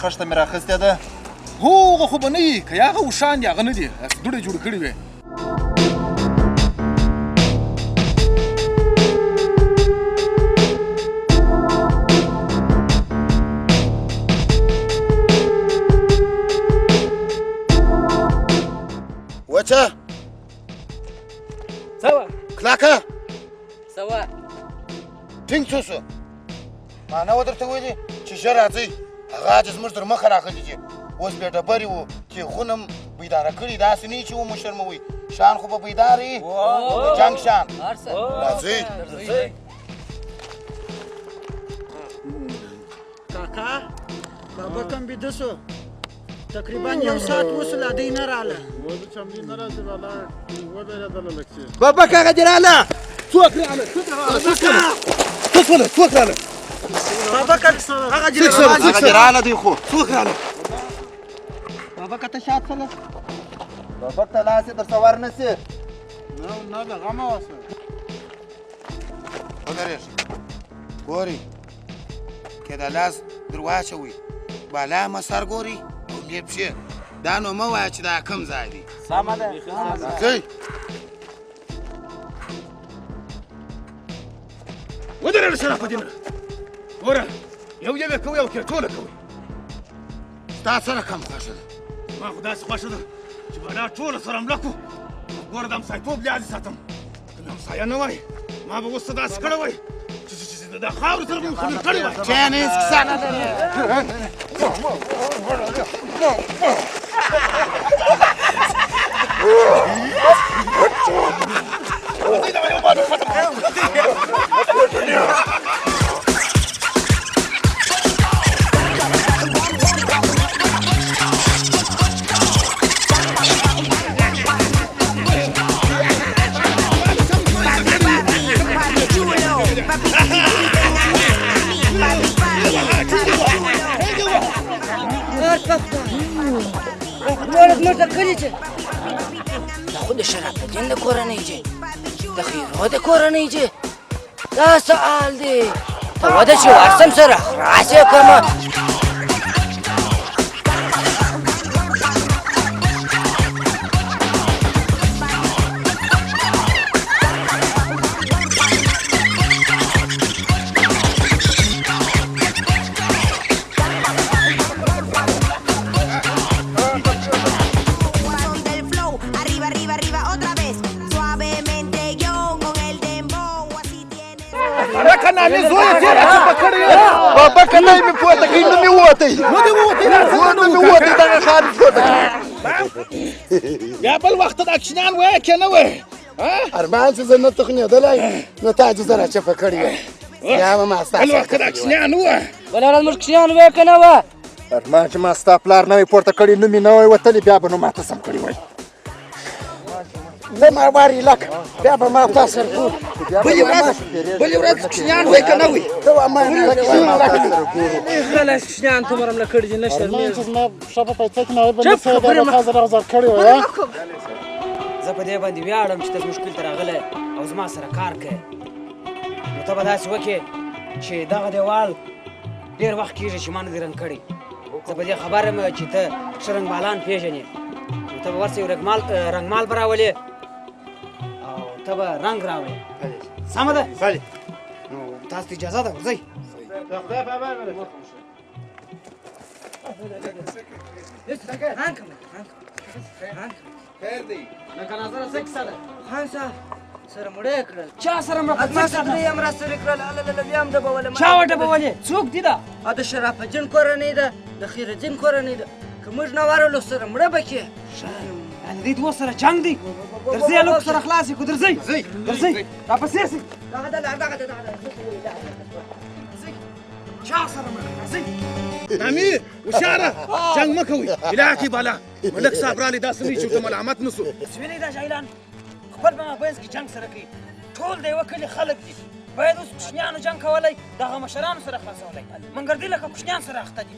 خښته مې راخیستې ده هغه خو به نه وي که هغه اوښان دي هغه نه دي دوړې جوړې کړې وې وچه څه وه کلاکه څه وه ټینګ څه شو ما نه و درته ویلي چې ژر راځئ هغه چې زموږ تر مخه راغلي دي اوس بې ډبرې وو تېغونه م بیداره کړي داسې نه چې ومو شرموئ شان خو به بیدار وي د جنګ شان راځئ کاکا بابا کم بیده شو تقریبا یو ساعت وشو لا دی نه راله بابا کاغه دې راله څوک راغله څوک راغله بابا که هغه هغه دې راله دی خو څوک راغله بابا که ته شاد سله بابا ته لاس یې درته ور نه سي نه د غمه واسه ودرېږه ګورئ که د لاس در واچوئ بالا مسار ګورئ او مې پښې دا نو مه وایه چې دا کوم ځای دی سمه ده ځئ ودرېږه شرافت دینه ګوره یو یې کوئ او کې ټوله کوئ ستا سره کم خوښه ده ما خو داسې خوښه ده چې بلا ټوله سره مړه کړو ګوره د همسایتوب لیاد ساتم که مې همسایه نه وای ما به اوس څه داسې کړی وای چې د خاورو سره به مې خبرې کړې وای کښېنه هېڅ کیسه نه لري زموږ د کلي چې دا خو د شرف الدین د کورنۍ چې د خیرو د کورنۍ چې دا سوال دی ته وده چې ورسم سره خلاص یې کړمه بابا که نه مې پورته کړي نه مې ووتی نه مې ووتی دغه ښار مې پورته کړي بیا بل وخت دا کشنیان وایه که نه وایه ارمان چې زه نه تخنېدلی نو تا چې زه راچپه کړې وې بیا به ما ستا بل وخت دا کشنیان ووایه بله ورځ موږ کښېنان وایه که نه وه ارمان چې ما ستا پلار نه وی پورته کړي نوم یې نه وی وتلی بیا به نو ما ته سم کړي وای زه مرواري لکه بیا به ما تا سره ګورو بلې ورځ کښېنان وی که نه وی ته وا ما غلی کښېنان ته مرم له کړي دي نه شرمېږم زه په دې باندې ویاړم چې ته مشکل ته راغلی او زما سره کار کوې نو ته به داسې وکړې چې دغه دیوال ډېر وخت کېږي چې ما نه دي رنګ کړی زه په دې خبر یم چې ته ښه رنګمالان پېژنې نو ته به ورسې یو رنګمال به راولې او ته به رنګ راوړې سمه ده نو تاسو ته اجازه ده ورځئ لکه نظره څه کیسه ده خان صاحب سره مړه یې کړل چا سره مړه ما سره یې هم راسره کړل هلله بیا هم ډبولم چا وډبولې څوک دي دا د شرف الدین کورنۍ ده د خیر الدین کورنۍ ده که موږ نه ورغلو سره مړه به کې د دې دوه سره جنګ دی درځئ هلکو سره خلاص یې کړو درځئ راپسې سئ چا سره مړه راځئ نامي هوښیاره جنګ مه کوئ علاقې بالا ملک صاحب رالی داسې نه چې ورته ملامت نه سو سویلې دا جاهلان خپل په مابینځ کې جنګ سره کوي ټول د یوه کلي خلک دي باید اوس کوچنیانو جنګ کولی دغه مشرانو سره خلاصولی منګردي لکه کوچنیان سره اخته دي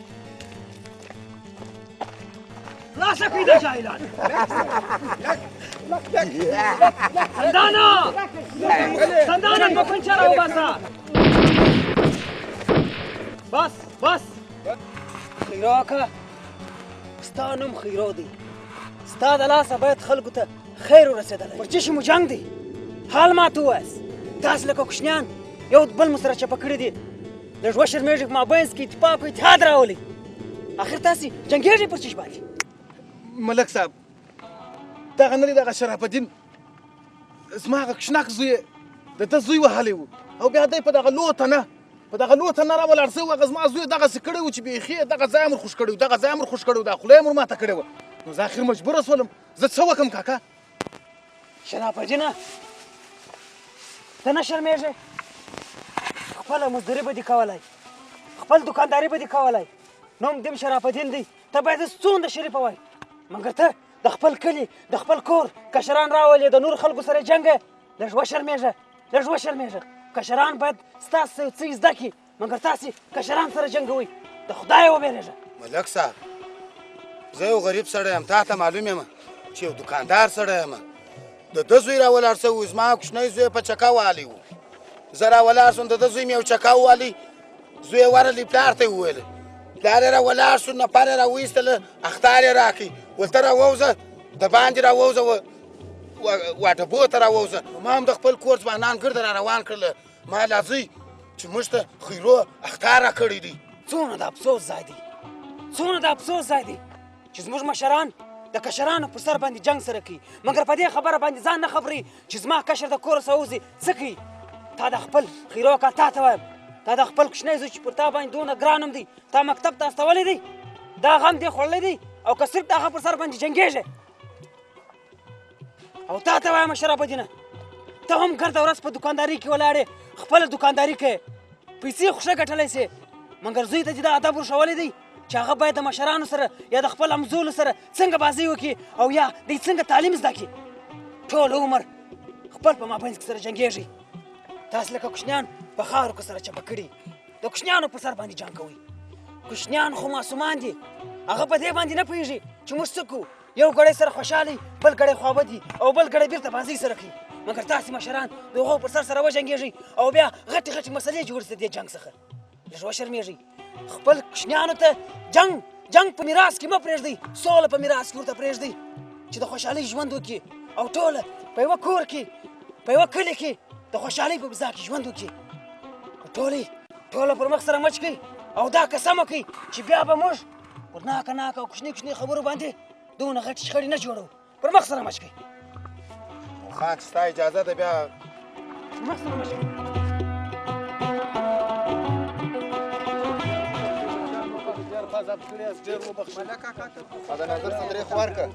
خلاصه کړئ دا جاهلان سندانه په پنچه راوباسه بس خیرا که ستا نوم خیرا دی ستا د لاسه باید خلکو ته خیر ورسېدلی پر چشم مو جنګ دی حال ماته ووایاست تاسې لکه کوشنیان یو بل مو سره چپه کړي دي لږ وشرمېږئ په مابینځ کې اتفاق و اتحاد راولئ آخر تاسې جنګېږئ پر چش باندې ملک صاحب دغه نه دی دغه شرف الدین زما هغه کشناک زوی د ده زوی وهلی و او بیا دی په دغه لوته نه راولاړ شوی و هغه زما زوی دغسې کړی و چې بیخي دغه ځای مور خوش کړی و دغه ځای مور خوش کړی و دا خوله یې مور ماته کړې وه نو زه اخر مجبوره شولم زه څه وکړم کاکا شرف الدینه ته نه شرمېږې خپله مزدوري به دې کولی خپل دوکانداري به دې کولی نوم دې شرف الدین دی ته باید څومره شریفه وای مګر ته د خپل کلي د خپل کور کشران راولې د نور خلکو سره جنګ لږ وشرمېږه کشران باید ستاسو څه زده کړي مګر تاسې کشران سره جنګوئ د خدایه وبېرېږه ملک صاحب زه یو غریب سړی یم تا ته معلوم یم چې یو دوکاندار سړی یم د ده زوی راولاړ شوی و زما کوچنی زوی په چکه والی و زه راولاړ شوم د ده زوی مې یو چکه ووالي زوی یې ورغلی پلار ته یې وویل پلار یې راولاړ شو نفر یې راوایستله اختار یې راکړي ول ته راووځه د باندې راووځه واټبو ته راووځه ما هم د خپل کور ځوانان ګرده را روان کړله ما لازئ چې موږ ته خیرو اختار راکړی دی څومره د افسوس ځای دی چې زموږ مشران د کشرانو پر سر باندې جنګ سره کوي مګر په دې خبره باندې ځان نه خبري چې زما کشر د کوره څخه وځي څه کوي تا د خپل خیرو کا تا ته وایم تا د خپل کوچنی زوی چې پر تا باندې دونه ګران هم دی تا مکتب ته استولی دی دا غم دې خوړلی دی او که صرف د هغه پر سر باندې جنګېږې او تا ته وایم شرف الدینه ته هم ګرده ورځ په دوکانداري کې ولاړې خپله دوکانداري کوې پیسې خو ښه ګټلی سې مګر زوی ته چې دا ادب ورښولی دی چې هغه باید د مشرانو سره یا د خپل همزولو سره څنګه بازۍ وکړي او یا دوی څنګه تعلیم زده کړي ټول عمر خپل په مابینځ کې سره جنګېږي تاسې لکه کوچنیان په خاورو کې سره چپه کړي د کوچنیانو په سر باندې جنګ کوئ کوچنیان خو معصومان دي هغه په دې باندې نه پوهېږي چې موږ څه کوو یو ګړی سره خوشحالي بل ګړی خوابدي او بل ګړی بیرته بازۍ سره کوي مګر تاسې مشران د هغو پر سر وجنګېږئ او بیا غټې مسلې جوړې دې جنګ څخه لږ وشرمېږئ خپل کوچنیانو ته جنګ په میراث کې مه پرېږدئ سوله په میراث کې ورته پرېږدئ چې د خوشحالۍ ژوند وکړي او ټوله په یوه کور کې په یوه کلي کې د خوشحالۍ په فضا کې ژوند وکړي ټوله پر مخ سره مچ کړئ او دا قسم وکړئ چې بیا به موږ پر ناکه او کوچني خبرو باندې دونه غټې شخړې نه جوړوو پر مخ سره مچ کړئ خان چې ستا اجازه ده بیا پر مخ سره مچ کړئ دا نظر څه درې خو ورکړه